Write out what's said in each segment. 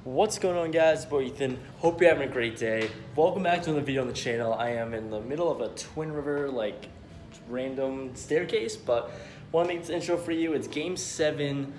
What's going on, guys? It's boy Ethan. Hope you're having a great day. Welcome back to another video on the channel. I am in the middle of a Twin River random staircase, but want to make this intro for you. It's Game 7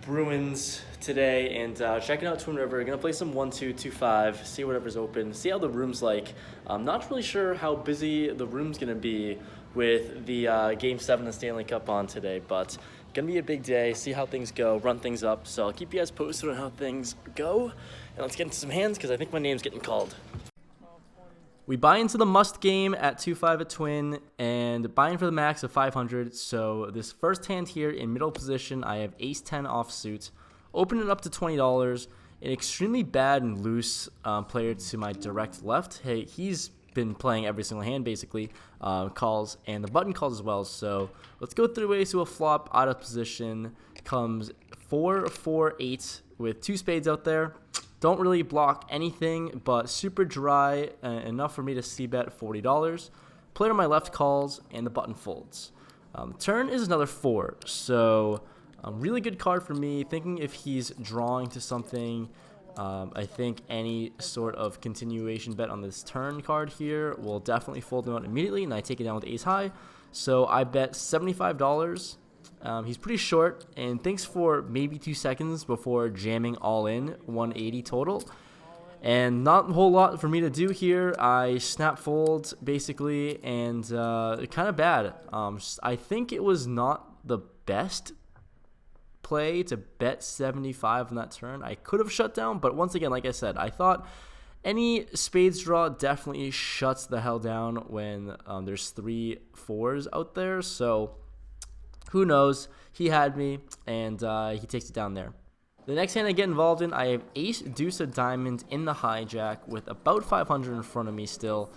Bruins today, and checking out Twin River. Gonna play some 1-2, 2-5, see whatever's open, see how the room's like. I'm not really sure how busy the room's gonna be with the Game 7 of Stanley Cup on today, but gonna be a big day, see how things go, run things up. So I'll keep you guys posted on how things go. And let's get into some hands because I think my name's getting called. We buy into the must game at 2-5 at Twin and buy in for the max of 500. So this first hand here in middle position, I have ace-10 offsuit. Open it up to $20. An extremely bad and loose player to my direct left. Hey, he's been playing every single hand basically, calls, and the button calls as well. So let's go through ways to a flop. Out of position comes 4-4-8 with two spades out there. Don't really block anything, but super dry, enough for me to c-bet $40. Player on my left calls, and the button folds. Turn is another 4, so really good card for me. Thinking if he's drawing to something, I think any sort of continuation bet on this turn card here will definitely fold him out immediately, and I take it down with ace high. So I bet $75. He's pretty short and thinks for maybe 2 seconds before jamming all in, 180 total. And not a whole lot for me to do here. I snap fold basically, and kind of bad. I think it was not the best play to bet 75 on that turn. I could have shut down, but once again, like I said, I thought any spades draw definitely shuts the hell down when there's 3 4s out there. So who knows? He had me, and he takes it down there. The next hand I get involved in, I have ace deuce of diamond in the hijack with about 500 in front of me still.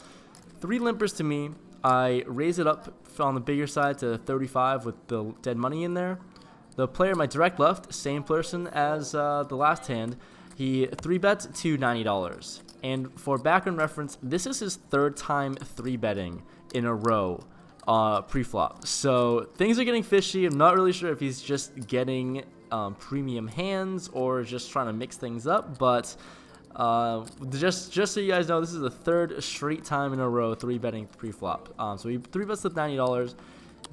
3 limpers to me. I raise it up on the bigger side to 35 with the dead money in there. The player on my direct left, same person as the last hand, he 3-bets to $90. And for background reference, this is his 3rd time 3-betting in a row pre-flop. So things are getting fishy. I'm not really sure if he's just getting premium hands or just trying to mix things up, but just so you guys know, this is the 3rd straight time in a row 3-betting pre-flop. So he 3-bets to $90.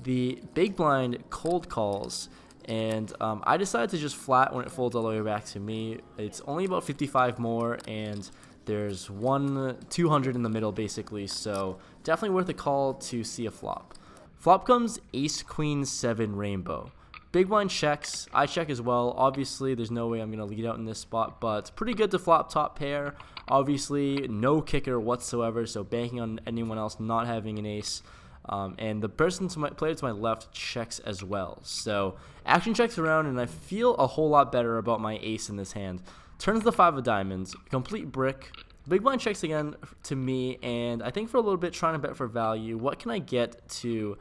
The big blind cold calls, and I decided to just flat when it folds all the way back to me. It's only about 55 more, and there's 200 in the middle basically, so definitely worth a call to see a flop. Flop comes ace queen 7 rainbow. Big blind checks. I check as well. Obviously, there's no way I'm going to lead out in this spot, but pretty good to flop top pair. Obviously, no kicker whatsoever, so banking on anyone else not having an ace. And the player to my left checks as well. So action checks around, and I feel a whole lot better about my ace in this hand. Turns the 5 of diamonds, complete brick. Big blind checks again to me, and I think for a little bit trying to bet for value. What can I get to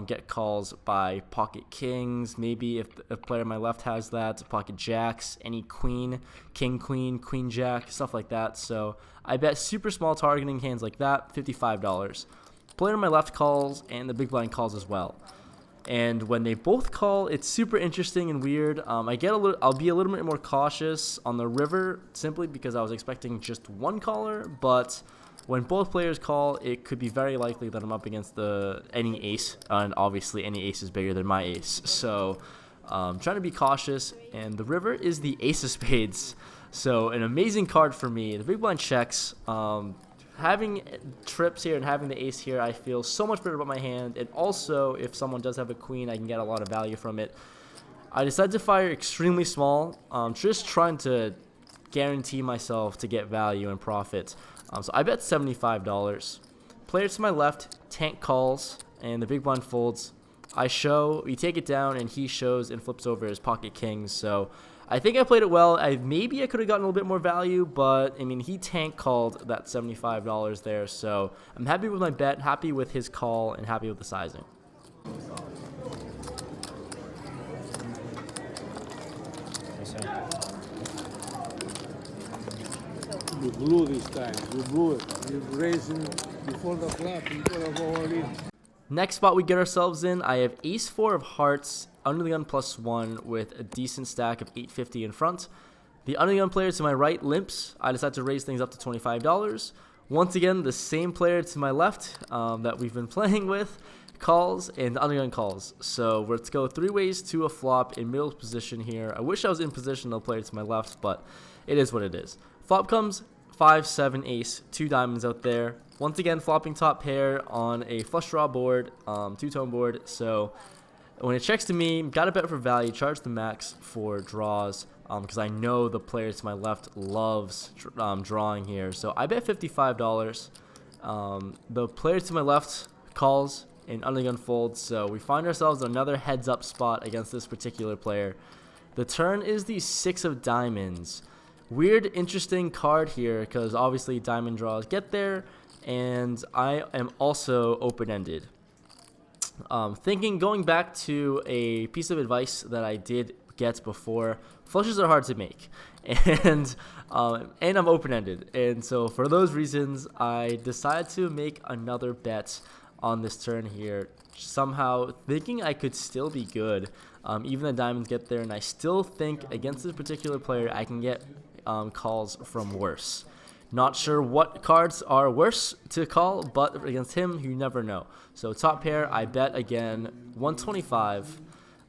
get calls by pocket kings? Maybe if a player on my left has that, pocket jacks, any queen, king queen, queen jack, stuff like that. So I bet super small targeting hands like that, $55. Player on my left calls, and the big blind calls as well. And when they both call, it's super interesting and weird. I'll be a little bit more cautious on the river simply because I was expecting just one caller. But when both players call, it could be very likely that I'm up against any ace, and obviously any ace is bigger than my ace. So trying to be cautious. And the river is the ace of spades, so an amazing card for me. The big blind checks. Having trips here and having the ace here, I feel so much better about my hand. And also, if someone does have a queen, I can get a lot of value from it. I decided to fire extremely small, just trying to guarantee myself to get value and profit. So I bet $75. Player to my left, tank calls, and the big blind folds. I show, we take it down, and he shows and flips over his pocket kings. So I think I played it well. Maybe I could have gotten a little bit more value, but I mean, he tank called that $75 there. So I'm happy with my bet, happy with his call, and happy with the sizing. You blew this time. You blew it. You're raising before the flop. You could have all in. Next spot we get ourselves in, I have ace-4 of hearts, under the gun +1 with a decent stack of 850 in front. The undergun player to my right limps. I decided to raise things up to $25. Once again, the same player to my left that we've been playing with calls, and the undergun calls. So let's go 3 ways to a flop in middle position here. I wish I was in position, the player to my left, but it is what it is. Flop comes 5, 7, ace, 2 diamonds out there. Once again, flopping top pair on a flush draw board, 2-tone board. So when it checks to me, got to bet for value, charge the max for draws, because I know the player to my left loves drawing here. So I bet $55. The player to my left calls and undergun folds, so we find ourselves in another heads up spot against this particular player. The turn is the 6 of diamonds. Weird, interesting card here, because obviously diamond draws get there, and I am also open-ended. Going back to a piece of advice that I did get before, flushes are hard to make, and I'm open-ended, and so for those reasons, I decided to make another bet on this turn here, somehow thinking I could still be good. Even the diamonds get there, and I still think against this particular player I can get calls from worse. Not sure what cards are worse to call, but against him, you never know. So top pair, I bet again 125,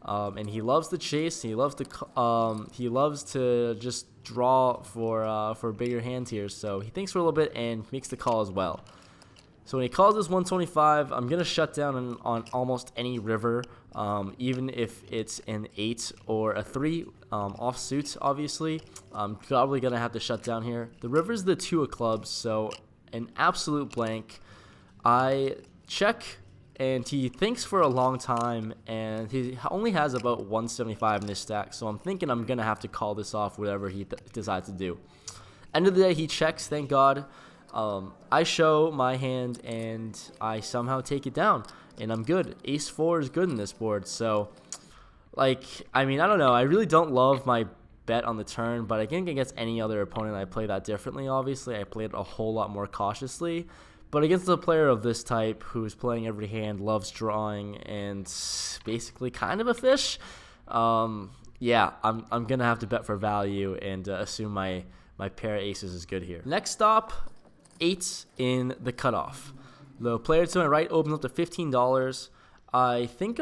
and he loves the chase. He loves to just draw for bigger hands here. So he thinks for a little bit and makes the call as well. So when he calls this 125, I'm going to shut down on almost any river, even if it's an 8 or a 3 offsuit, obviously. I'm probably going to have to shut down here. The river is the 2 of clubs, so an absolute blank. I check, and he thinks for a long time, and he only has about 175 in his stack, so I'm thinking I'm going to have to call this off, whatever he decides to do. End of the day, he checks, thank God. I show my hand, and I somehow take it down, and I'm good. Ace 4 is good in this board, so, I don't know. I really don't love my bet on the turn, but I think against any other opponent, I play that differently, obviously. I played a whole lot more cautiously, but against a player of this type who's playing every hand, loves drawing, and basically kind of a fish, yeah, I'm going to have to bet for value and assume my pair of aces is good here. Next stop, 8 in the cutoff. The player to my right opens up to $15. I think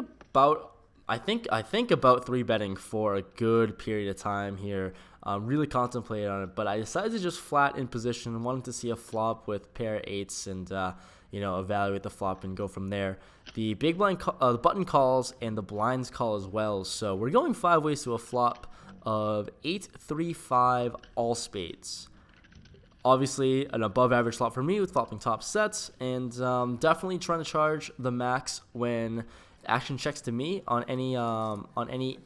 about 3 betting for a good period of time here. Really contemplated on it, but I decided to just flat in position. Wanted to see a flop with pair of 8s and evaluate the flop and go from there. The big blind, the button calls and the blinds call as well. So we're going 5 ways to a flop of 8, 3, 5, all spades. Obviously, an above-average flop for me with flopping top sets, and definitely trying to charge the max when action checks to me on any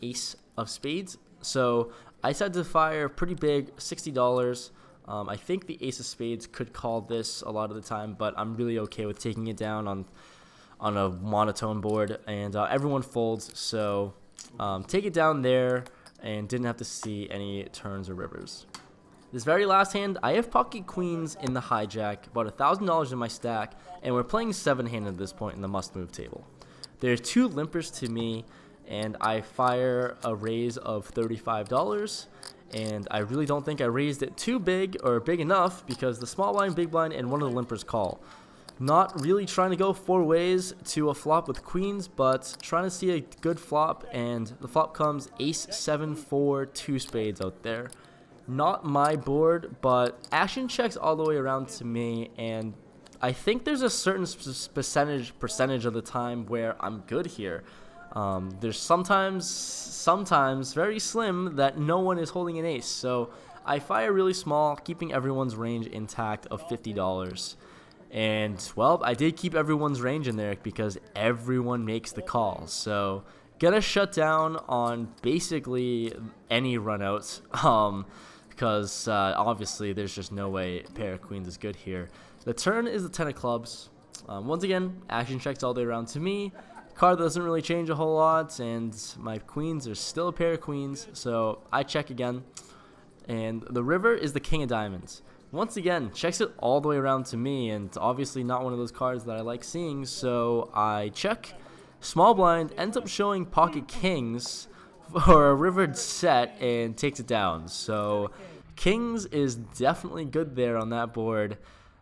ace of spades. So I decided to fire pretty big, $60. I think the ace of spades could call this a lot of the time, but I'm really okay with taking it down on a monotone board, and everyone folds. So take it down there, and didn't have to see any turns or rivers. This very last hand, I have pocket queens in the hijack, about $1,000 in my stack, and we're playing 7-handed at this point in the must-move table. There's 2 limpers to me, and I fire a raise of $35, and I really don't think I raised it too big or big enough because the small blind, big blind, and one of the limpers call. Not really trying to go 4 ways to a flop with queens, but trying to see a good flop, and the flop comes ace, 7, 4, 2 spades out there. Not my board, but action checks all the way around to me, and I think there's a certain percentage of the time where I'm good here. There's sometimes very slim that no one is holding an ace, so I fire really small, keeping everyone's range intact of $50. And, well, I did keep everyone's range in there because everyone makes the call, so gonna shut down on basically any runouts. Because obviously there's just no way a pair of queens is good here. The turn is the 10 of clubs. Once again, action checks all the way around to me. Card doesn't really change a whole lot, and my queens are still a pair of queens, so I check again. And the river is the king of diamonds. Once again, checks it all the way around to me, and obviously not one of those cards that I like seeing, so I check. Small blind ends up showing pocket kings or a river set and takes it down. So kings is definitely good there on that board.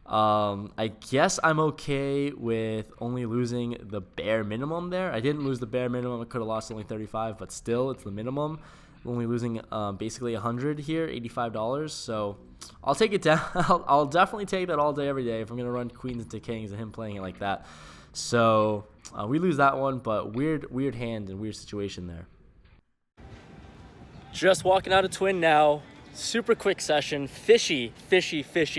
I guess I'm okay with only losing the bare minimum there. I didn't lose the bare minimum. I could have lost only 35, but still, it's the minimum. Only losing basically 100 here, $85. So I'll take it down. I'll definitely take that all day, every day if I'm gonna run queens into kings and him playing it like that. So we lose that one, but weird hand and weird situation there. Just walking out of twin now. Super quick session, fishy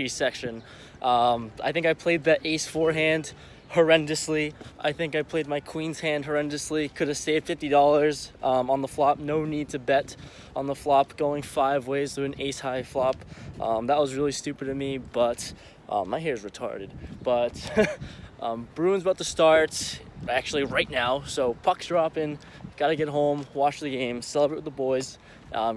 section. I think I played the ace-4 hand horrendously. I think I played my queen's hand horrendously. Could have saved $50 on the flop. No need to bet on the flop, going 5 ways to an ace-high flop. That was really stupid of me, but my hair is retarded. But Bruins about to start, actually right now. So puck's dropping. Gotta get home, watch the game, celebrate with the boys.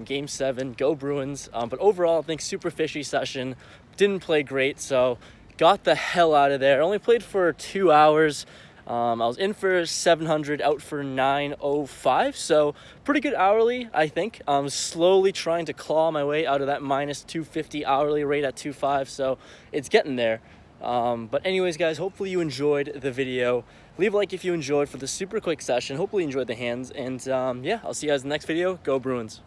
Game 7, go Bruins. But overall, I think super fishy session. Didn't play great, so got the hell out of there. Only played for 2 hours. I was in for 700, out for 905, so pretty good hourly, I think. I'm slowly trying to claw my way out of that minus 250 hourly rate at 2.5, so it's getting there. But anyways, guys, hopefully you enjoyed the video. Leave a like if you enjoyed for the super quick session. Hopefully you enjoyed the hands, and yeah, I'll see you guys in the next video. Go Bruins.